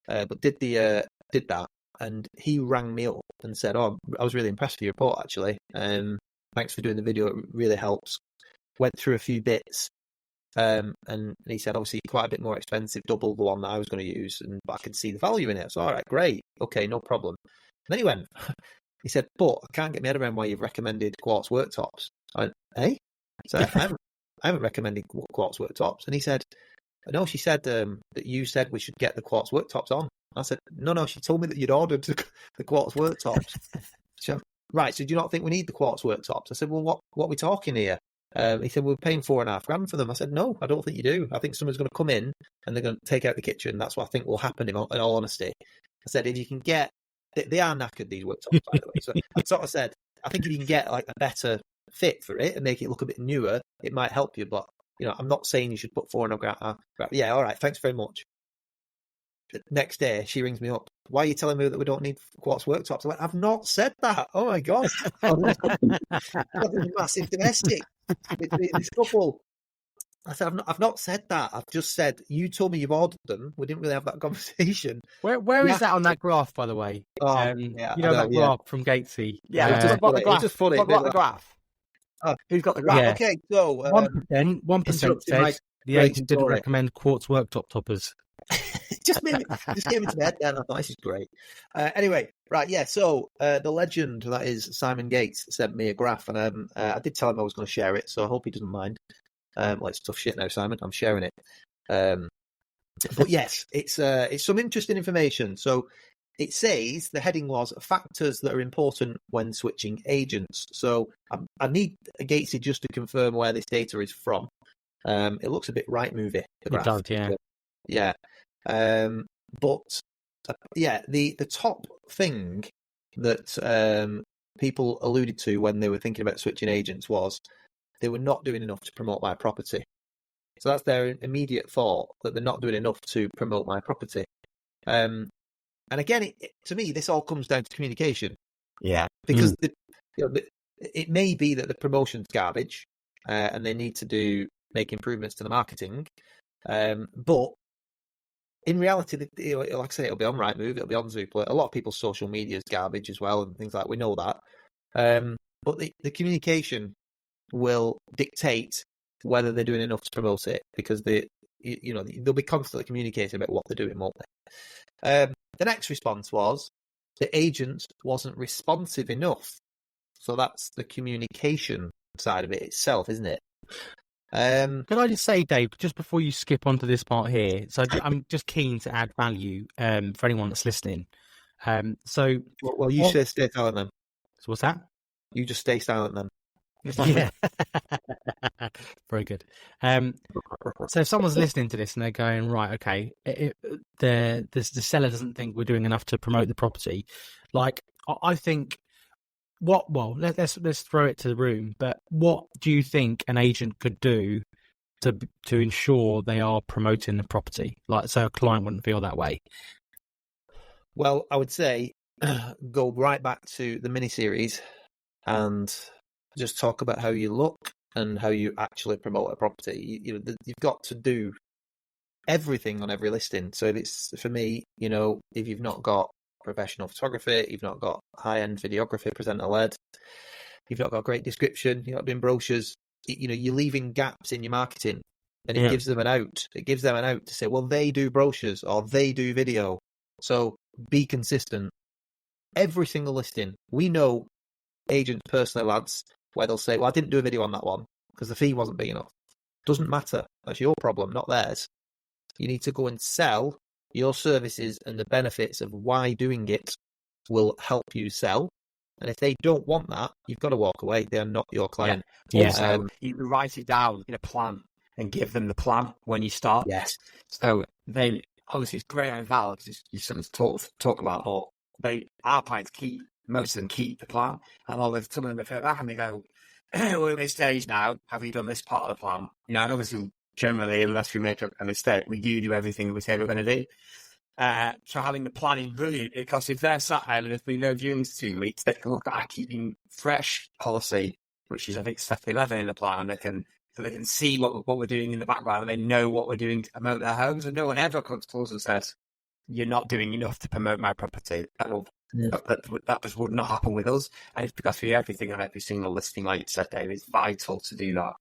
but did that, and he rang me up and said, "Oh, I was really impressed with your report, actually. Thanks for doing the video. It really helps." Went through a few bits, and he said, "Obviously, quite a bit more expensive, double the one that I was going to use, but I can see the value in it." So, all right, great, okay, no problem. And then he went, he said, "But I can't get my head around why you've recommended quartz worktops." I went, "Hey?" So I haven't recommended quartz worktops, and he said, "No, she said that you said we should get the quartz worktops on." I said, no, she told me that you'd ordered the quartz worktops. She went, right, so do you not think we need the quartz worktops? I said, well, what are we talking here? He said, we're paying £4,500 for them. I said, no, I don't think you do. I think someone's going to come in and they're going to take out the kitchen. That's what I think will happen in all honesty. I said, if you can get, they are knackered, these worktops, by the way. So I sort of said, I think if you can get like a better fit for it and make it look a bit newer, it might help you. But, I'm not saying you should put £400. Yeah, all right, thanks very much. The next day, she rings me up. Why are you telling me that we don't need quartz worktops? I went, I've not said that. Oh my God. That's a massive domestic between this couple. I said, I've not said that. I've just said, you told me you've ordered them. We didn't really have that conversation. Where is that on that graph, by the way? That graph from Gatesy. Yeah, just got the graph. Just funny. Got the graph. Who's got the graph? Yeah. Okay, so 1% says the agent didn't recommend quartz worktop toppers. just gave me to bed. Yeah, I thought this is great. Anyway, right, yeah. So the legend that is Simon Gates sent me a graph, and I did tell him I was going to share it, so I hope he doesn't mind. It's tough shit now, Simon. I'm sharing it. But yes, it's some interesting information. So it says the heading was factors that are important when switching agents. So I need Gatesy just to confirm where this data is from. It looks a bit right-movie. It does, yeah. Yeah. But the top thing that people alluded to when they were thinking about switching agents was they were not doing enough to promote my property. So that's their immediate thought, that they're not doing enough to promote my property. And again, to me, this all comes down to communication. Yeah. Because it may be that the promotion's garbage and they need to make improvements to the marketing. But in reality, like I say, it'll be on Rightmove, it'll be on Zoopla. A lot of people's social media is garbage as well and things like that. We know that. But the communication will dictate whether they're doing enough to promote it, because they'll be constantly communicating about what they're doing, won't they? The next response was the agent wasn't responsive enough. So that's the communication side of it itself, isn't it? Can I just say, Dave, just before you skip onto this part here, so I'm just keen to add value for anyone that's listening. You stay silent then. So what's that? You just stay silent then. Yeah. Very good. So if someone's listening to this and they're going, right, okay, the seller doesn't think we're doing enough to promote the property, like I think, let's throw it to the room. But what do you think an agent could do to ensure they are promoting the property, like so a client wouldn't feel that way? Well, I would say go right back to the mini-series and just talk about how you look and how you actually promote a property. You've got to do everything on every listing. So if it's, for me, if you've not got professional photography, you've not got high-end videography, presenter-led, you've not got great description, you're not doing brochures, you're leaving gaps in your marketing, and it gives them an out. It gives them an out to say, well, they do brochures or they do video. So be consistent. Every single listing, we know agents personally, lads, where they'll say, well, I didn't do a video on that one because the fee wasn't big enough. Doesn't matter. That's your problem, not theirs. You need to go and sell your services and the benefits of why doing it will help you sell. And if they don't want that, you've got to walk away. They are not your client. Yeah. Also, you write it down in a plan and give them the plan when you start. Yes. So they, obviously, it's great and valid because you sort of talk about, our clients most of them keep the plan. And some of them refer back and they go, we're at this stage now. Have you done this part of the plan? And obviously, generally, unless we make a mistake, we do everything we say we're going to do. So having the plan is brilliant, because if they're sat there and there's been no viewings 2 weeks, they can look at our keeping fresh policy, which is, I think, step 11 in the plan. They can see what we're doing in the background, and they know what we're doing to promote their homes. And no one ever comes to us and says, you're not doing enough to promote my property. That just would not happen with us. And it's because we everything on every single listing, like you said, Dave, it's vital to do that.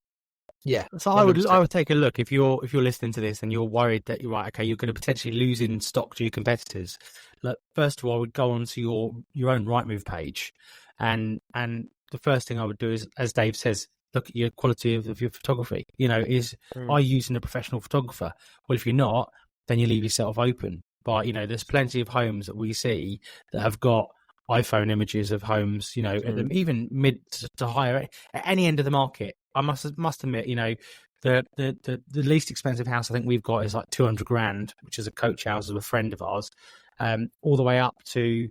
Yeah. So 100%. I would take a look if you're listening to this and you're worried that you're right. Okay, you're going to potentially lose in stock to your competitors. Look, first of all, I would go onto your own Rightmove page, and the first thing I would do is, as Dave says, look at your quality of your photography. Are you using a professional photographer? Well, if you're not, then you leave yourself open. But there's plenty of homes that we see that have got iPhone images of homes, even mid to higher, at any end of the market. I must admit, the least expensive house I think we've got is like 200 grand, which is a coach house of a friend of ours, all the way up to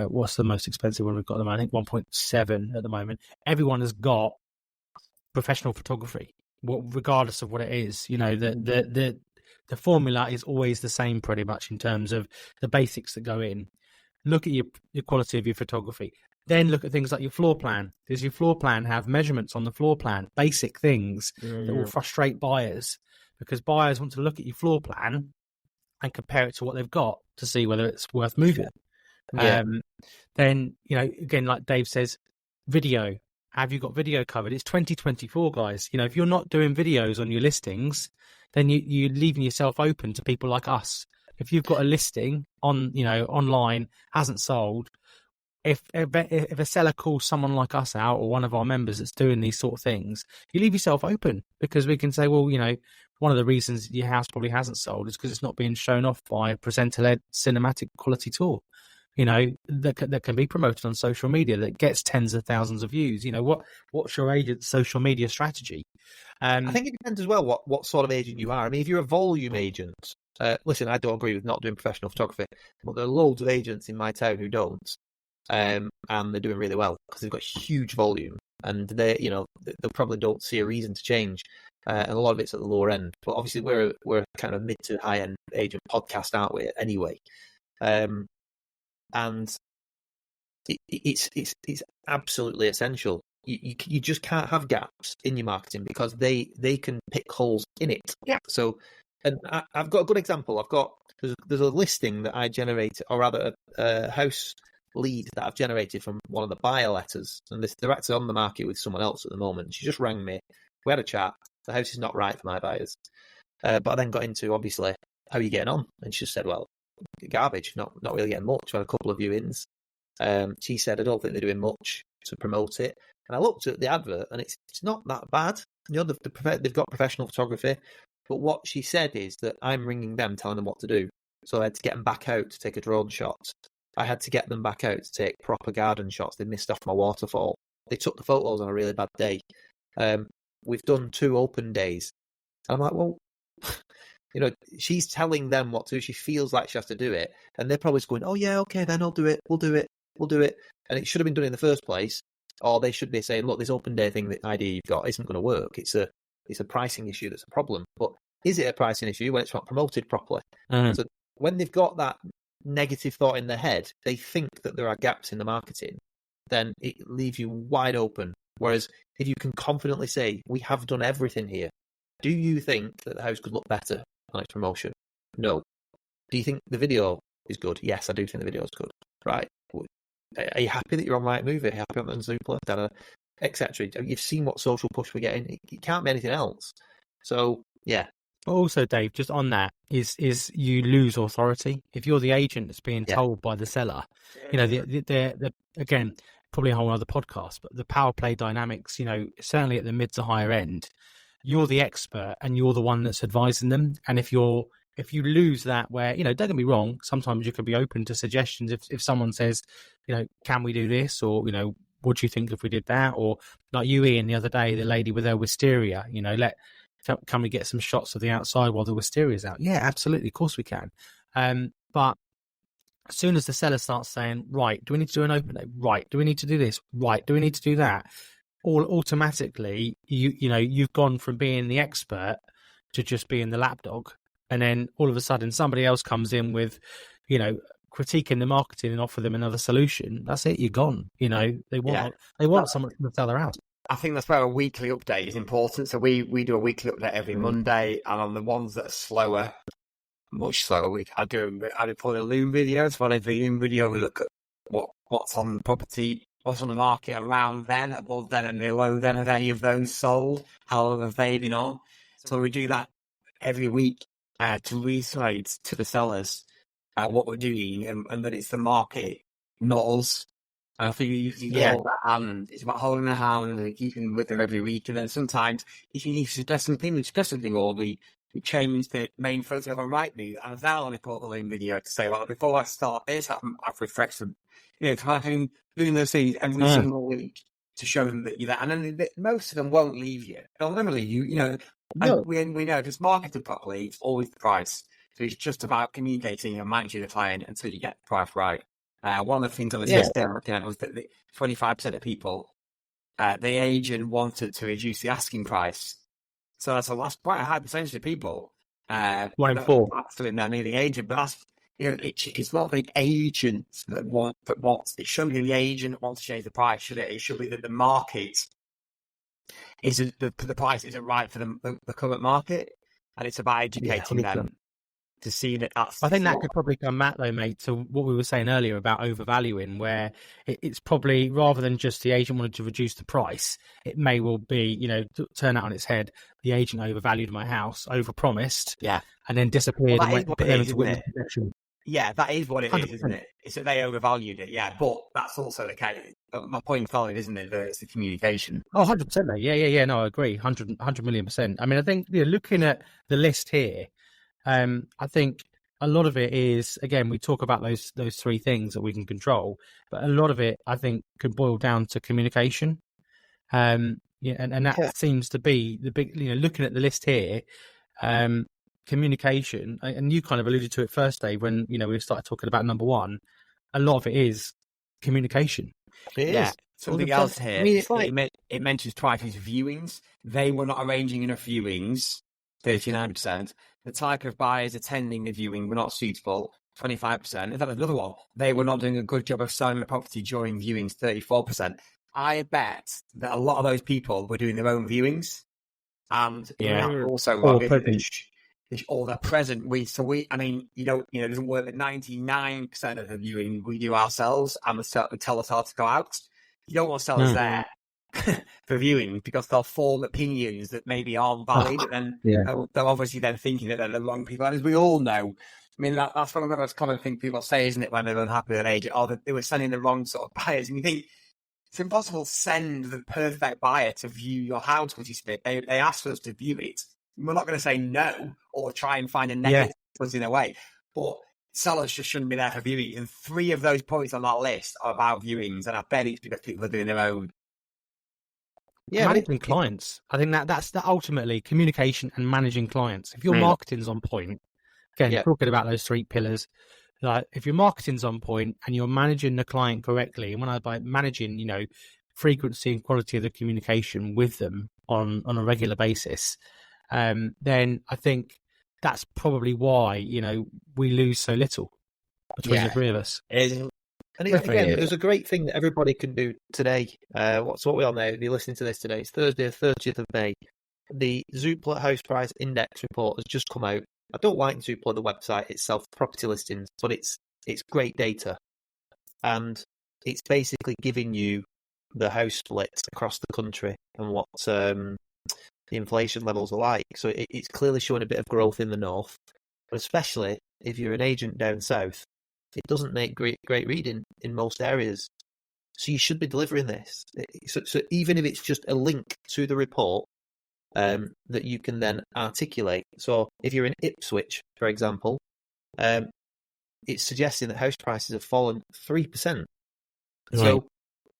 what's the most expensive one we've got at the moment? I think 1.7 at the moment. Everyone has got professional photography, regardless of what it is. The formula is always the same pretty much in terms of the basics that go in. Look at your quality of your photography. Then look at things like your floor plan. Does your floor plan have measurements on the floor plan? Basic things that will frustrate buyers, because buyers want to look at your floor plan and compare it to what they've got to see whether it's worth moving. Yeah. Then, again, like Dave says, video. Have you got video covered? It's 2024, guys. If you're not doing videos on your listings, then you're leaving yourself open to people like us. If you've got a listing on, online, hasn't sold, if a seller calls someone like us out or one of our members that's doing these sort of things, you leave yourself open, because we can say, well, one of the reasons your house probably hasn't sold is because it's not being shown off by a presenter-led cinematic quality tour, that can be promoted on social media, that gets tens of thousands of views. What's your agent's social media strategy? I think it depends as well what sort of agent you are. I mean, if you're a volume agent, listen, I don't agree with not doing professional photography, but there are loads of agents in my town who don't, and they're doing really well because they've got huge volume, and they probably don't see a reason to change. And a lot of it's at the lower end, but obviously we're kind of mid to high end agent podcast, aren't we? Anyway, and it's absolutely essential. You just can't have gaps in your marketing, because they can pick holes in it. Yeah. So, and I've got a good example. There's a listing that I generated, or rather a house lead that I've generated from one of the buyer letters, and they're actually on the market with someone else at the moment. She just rang me. We had a chat. The house is not right for my buyers, but I then got into, obviously, how are you getting on? And she just said, well, garbage, not really getting much. We had a couple of viewings. She said, I don't think they're doing much to promote it. And I looked at the advert, and it's not that bad. They've got professional photography, but what she said is that I'm ringing them, telling them what to do. So I had to get them back out to take a drone shot. I had to get them back out to take proper garden shots. They missed off my waterfall. They took the photos on a really bad day. We've done 2 open days. And I'm like, well, she's telling them what to do. She feels like she has to do it. And they're probably just going, oh, yeah, okay, then I'll do it. We'll do it. And it should have been done in the first place. Or they should be saying, look, this open day thing, the idea you've got isn't going to work. It's a pricing issue that's a problem. But is it a pricing issue when it's not promoted properly? So when they've got that negative thought in their head, they think that there are gaps in the marketing, then it leaves you wide open. Whereas if you can confidently say, we have done everything here, do you think that the house could look better on its promotion? No. Do you think the video is good? Yes, I do think the video is good. Right. Are you happy that you're on Rightmove? Are you happy on Zoopla, etc.? You've seen what social push we're getting. It can't be anything else. So, yeah. But also, Dave, just on that, is you lose authority. If you're the agent that's being told by the seller, the again, probably a whole other podcast, but the power play dynamics, certainly at the mid to higher end, you're the expert and you're the one that's advising them. And if you lose that, where, don't get me wrong, sometimes you can be open to suggestions. If someone says, can we do this? Or, what do you think if we did that? Or like you, Ian, the other day, the lady with her wisteria, can we get some shots of the outside while the wisteria's out? Yeah, absolutely. Of course we can. But as soon as the seller starts saying, right, do we need to do an open day? Right. Do we need to do this? Right. Do we need to do that? All automatically, you've gone from being the expert to just being the lapdog. And then all of a sudden somebody else comes in with, critiquing the marketing and offer them another solution. That's it. You're gone. They want someone to sell their house. I think that's where a weekly update is important. So we do a weekly update every Monday, and on the ones that are slower, much slower, I do probably a Loom video. So on every Loom video, we look at what's on the property, what's on the market around then, above then and below then, have any of those sold? How long have they been on? So we do that every week to reiterate to the sellers what we're doing, and that it's the market, not us. And I think you hold that hand. It's about holding the hand and keeping with them every week. And then sometimes if you need to suggest something, or we change the main photo on Rightmove, and then I'll report the Loom video to say, well, before I start this, I've refreshed them. Kind of doing those things every single week. to show them that you're there. And then most of them won't leave you. They'll never leave you. No. And we know if it's marketed properly, it's always the price. So it's just about communicating and managing the client until you get the price right. One of the things I was looking at was that 25% of people, the agent wanted to reduce the asking price. So that's quite a high percentage of people. 1 in 4. Absolutely not needing agent, but that's it's not the agent that wants. It shouldn't be the agent wants to change the price, should it? It should be that the market isn't the price isn't right for the current market, and it's about educating them to see that that's. I think that could probably come back though, mate, to what we were saying earlier about overvaluing, where it's probably rather than just the agent wanted to reduce the price, it may well be, to turn that on its head. The agent overvalued my house, overpromised, and then disappeared and went into witness protection. Yeah, that is what it 100%. is, isn't it? It's that they overvalued it, but that's also the case. My point valid, isn't it, that it's the communication. Oh, 100%, mate. Yeah, no, I agree. 100 million%. I mean, I think, looking at the list here, I think a lot of it is, again, we talk about those three things that we can control, but a lot of it, I think, could boil down to communication. And that seems to be the big, looking at the list here, communication, and you kind of alluded to it first, Dave, when we started talking about number one. A lot of it is communication. It is. Something else here. I mean, it's like it mentions twice viewings. They were not arranging enough viewings. 39%. The type of buyers attending the viewing were not suitable. 25%. In fact, another one. They were not doing a good job of selling the property during viewings. 34%. I bet that a lot of those people were doing their own viewings, and also or they're present. It doesn't work that 99% of the viewing we do ourselves and tell us how to go out. You don't want sellers there for viewing because they'll form opinions that maybe aren't valid, and they're obviously then thinking that they're the wrong people. And as we all know, I mean, that's one of the most common things people say, isn't it, when they're unhappy with an agent, or that they were sending the wrong sort of buyers. And you think, it's impossible to send the perfect buyer to view your house, which is they asked us to view it. We're not going to say no or try and find a negative in a way. But sellers just shouldn't be there for viewing. And 3 of those points on that list are about viewings, and I bet it's because people are doing their own. Yeah, managing clients. I think that's ultimately communication and managing clients. If your marketing's on point, again, talking about those 3 pillars, like if your marketing's on point and you're managing the client correctly, and when I by managing, frequency and quality of the communication with them on a regular basis, then I think that's probably why, we lose so little between the 3 of us. And again, there's a great thing that everybody can do today. What we all know, if you're listening to this today, it's Thursday, the 30th of May. The Zoopla House Price Index report has just come out. I don't like Zoopla, the website itself, property listings, but it's great data. And it's basically giving you the house splits across the country and what the inflation levels are like. So it's clearly showing a bit of growth in the north, but especially if you're an agent down south, it doesn't make great reading in most areas. So you should be delivering this. So even if it's just a link to the report that you can then articulate. So if you're in Ipswich, for example, it's suggesting that house prices have fallen 3%. Right. So,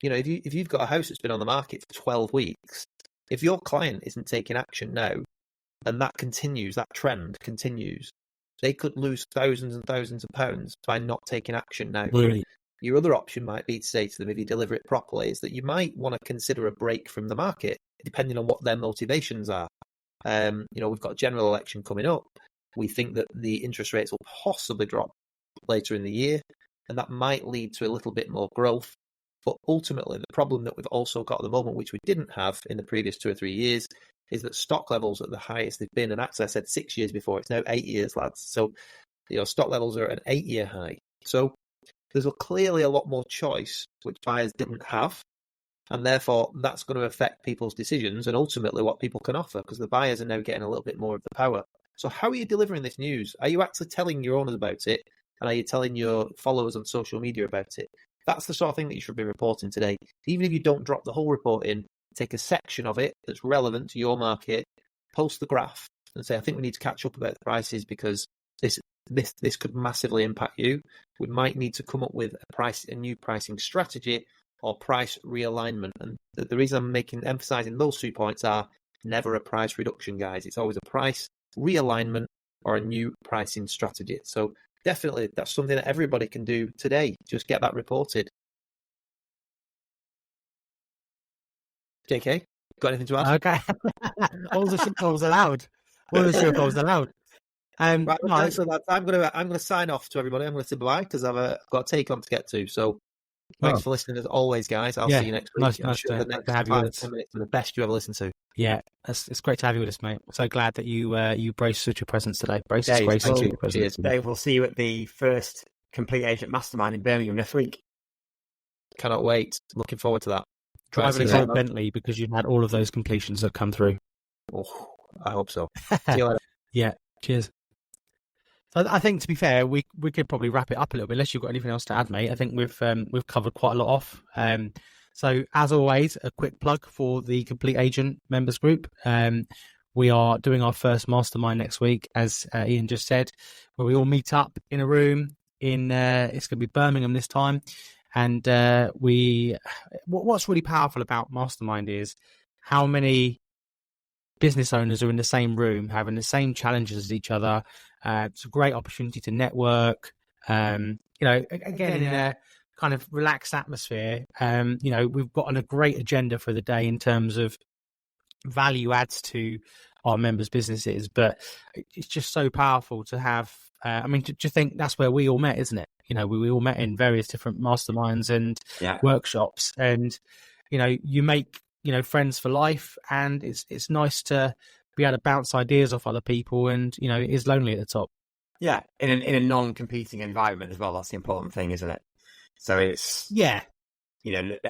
if you've got a house that's been on the market for 12 weeks, if your client isn't taking action now, and that trend continues, they could lose thousands and thousands of pounds by not taking action now. Really? Your other option might be to say to them, if you deliver it properly, is that you might want to consider a break from the market, depending on what their motivations are. We've got a general election coming up. We think that the interest rates will possibly drop later in the year, and that might lead to a little bit more growth. But ultimately, the problem that we've also got at the moment, which we didn't have in the previous 2 or 3 years, is that stock levels are at the highest they've been. And actually, I said 6 years before, it's now 8 years, lads. So, stock levels are at an 8-year high. So there's clearly a lot more choice, which buyers didn't have. And therefore, that's going to affect people's decisions and ultimately what people can offer, because the buyers are now getting a little bit more of the power. So how are you delivering this news? Are you actually telling your owners about it? And are you telling your followers on social media about it? That's the sort of thing that you should be reporting today. Even if you don't drop the whole report in, take a section of it that's relevant to your market, post the graph and say, I think we need to catch up about the prices because this could massively impact you. We might need to come up with a new pricing strategy or price realignment. And the reason I'm emphasizing those 2 points are never a price reduction, guys. It's always a price realignment or a new pricing strategy. So definitely that's something that everybody can do today. Just get that reported. JK, got anything to add? Okay. All the shit calls allowed. All the shit calls allowed. Right, no, thanks for that. I'm gonna sign off to everybody. I'm gonna say bye because I've got a take on to get to. So thanks for listening as always, guys. I'll see you next week. Nice the next to have you 5 with to us. 10 minutes are the best you ever listened to. Yeah, it's great to have you with us, mate. So glad that you braced with your presence today. Brace Dave, grace well, with your presence. Dave, we'll see you at the first Complete Agent Mastermind in Birmingham next week. Cannot wait. Looking forward to that. Driving a gold Bentley because you've had all of those completions that come through. Oh, I hope so. See you later. Yeah, cheers. So I think, to be fair, we could probably wrap it up a little bit, unless you've got anything else to add, mate. I think we've covered quite a lot off. So as always, a quick plug for the Complete Agent members group. We are doing our first mastermind next week, as Ian just said, where we all meet up in a room in it's going to be Birmingham this time. And what's really powerful about mastermind is how many business owners are in the same room having the same challenges as each other. It's a great opportunity to network, again, in a kind of relaxed atmosphere. We've got a great agenda for the day in terms of value adds to our members' businesses, but it's just so powerful to have. To think that's where we all met, isn't it? We all met in various different masterminds and workshops, and you make friends for life, and it's nice to be able to bounce ideas off other people, and it is lonely at the top. Yeah, in a non-competing environment as well. That's the important thing, isn't it? So it's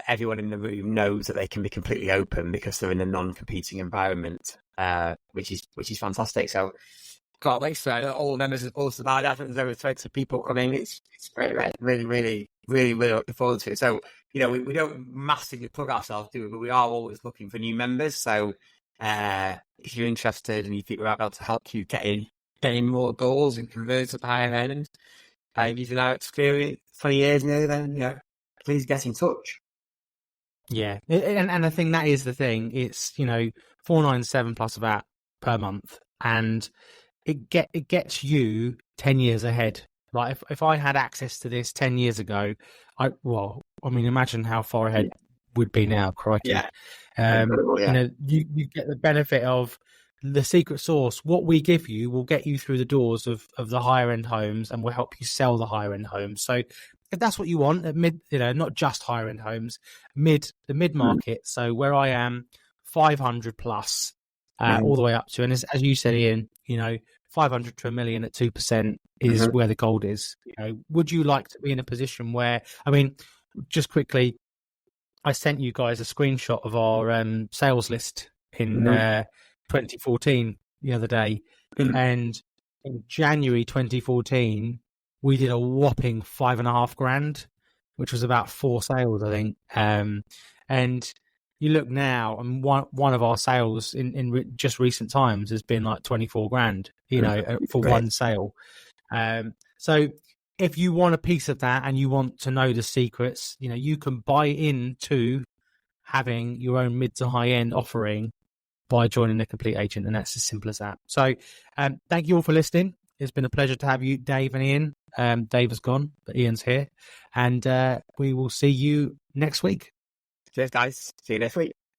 everyone in the room knows that they can be completely open because they're in a non-competing environment, which is fantastic. So can't wait for all the members of Pulse about it. I think there's over 20 people coming. It's great, really, really, really, really looking forward to it. So we don't massively plug ourselves, do we? But we are always looking for new members. So if you're interested and you think we're able to help you getting more goals and convert to the higher end, using our experience 20 years now, then please get in touch. Yeah, and I think that is the thing. It's $497 plus VAT per month, and it gets you 10 years ahead. Like if I had access to this 10 years ago, imagine how far ahead would be now. Crikey. Yeah. You get the benefit of the secret sauce. What we give you will get you through the doors of the higher end homes, and will help you sell the higher end homes. So if that's what you want at mid, not just higher end homes, the mid market. So where I am, 500 plus, all the way up to, and as you said, Ian, 500 to $1 million at 2% is where the gold is. Would you like to be in a position where, just quickly, I sent you guys a screenshot of our sales list in 2014 the other day, and in January 2014 we did a whopping $5,500, which was about 4 sales, I think. And you look now, and one of our sales in just recent times has been like $24,000, for one sale. So if you want a piece of that and you want to know the secrets, you can buy into having your own mid to high end offering by joining the Complete Agent, and that's as simple as that. So thank you all for listening. It's been a pleasure to have you, Dave and Ian. Dave has gone, but Ian's here, and we will see you next week. Cheers, guys. See you next week.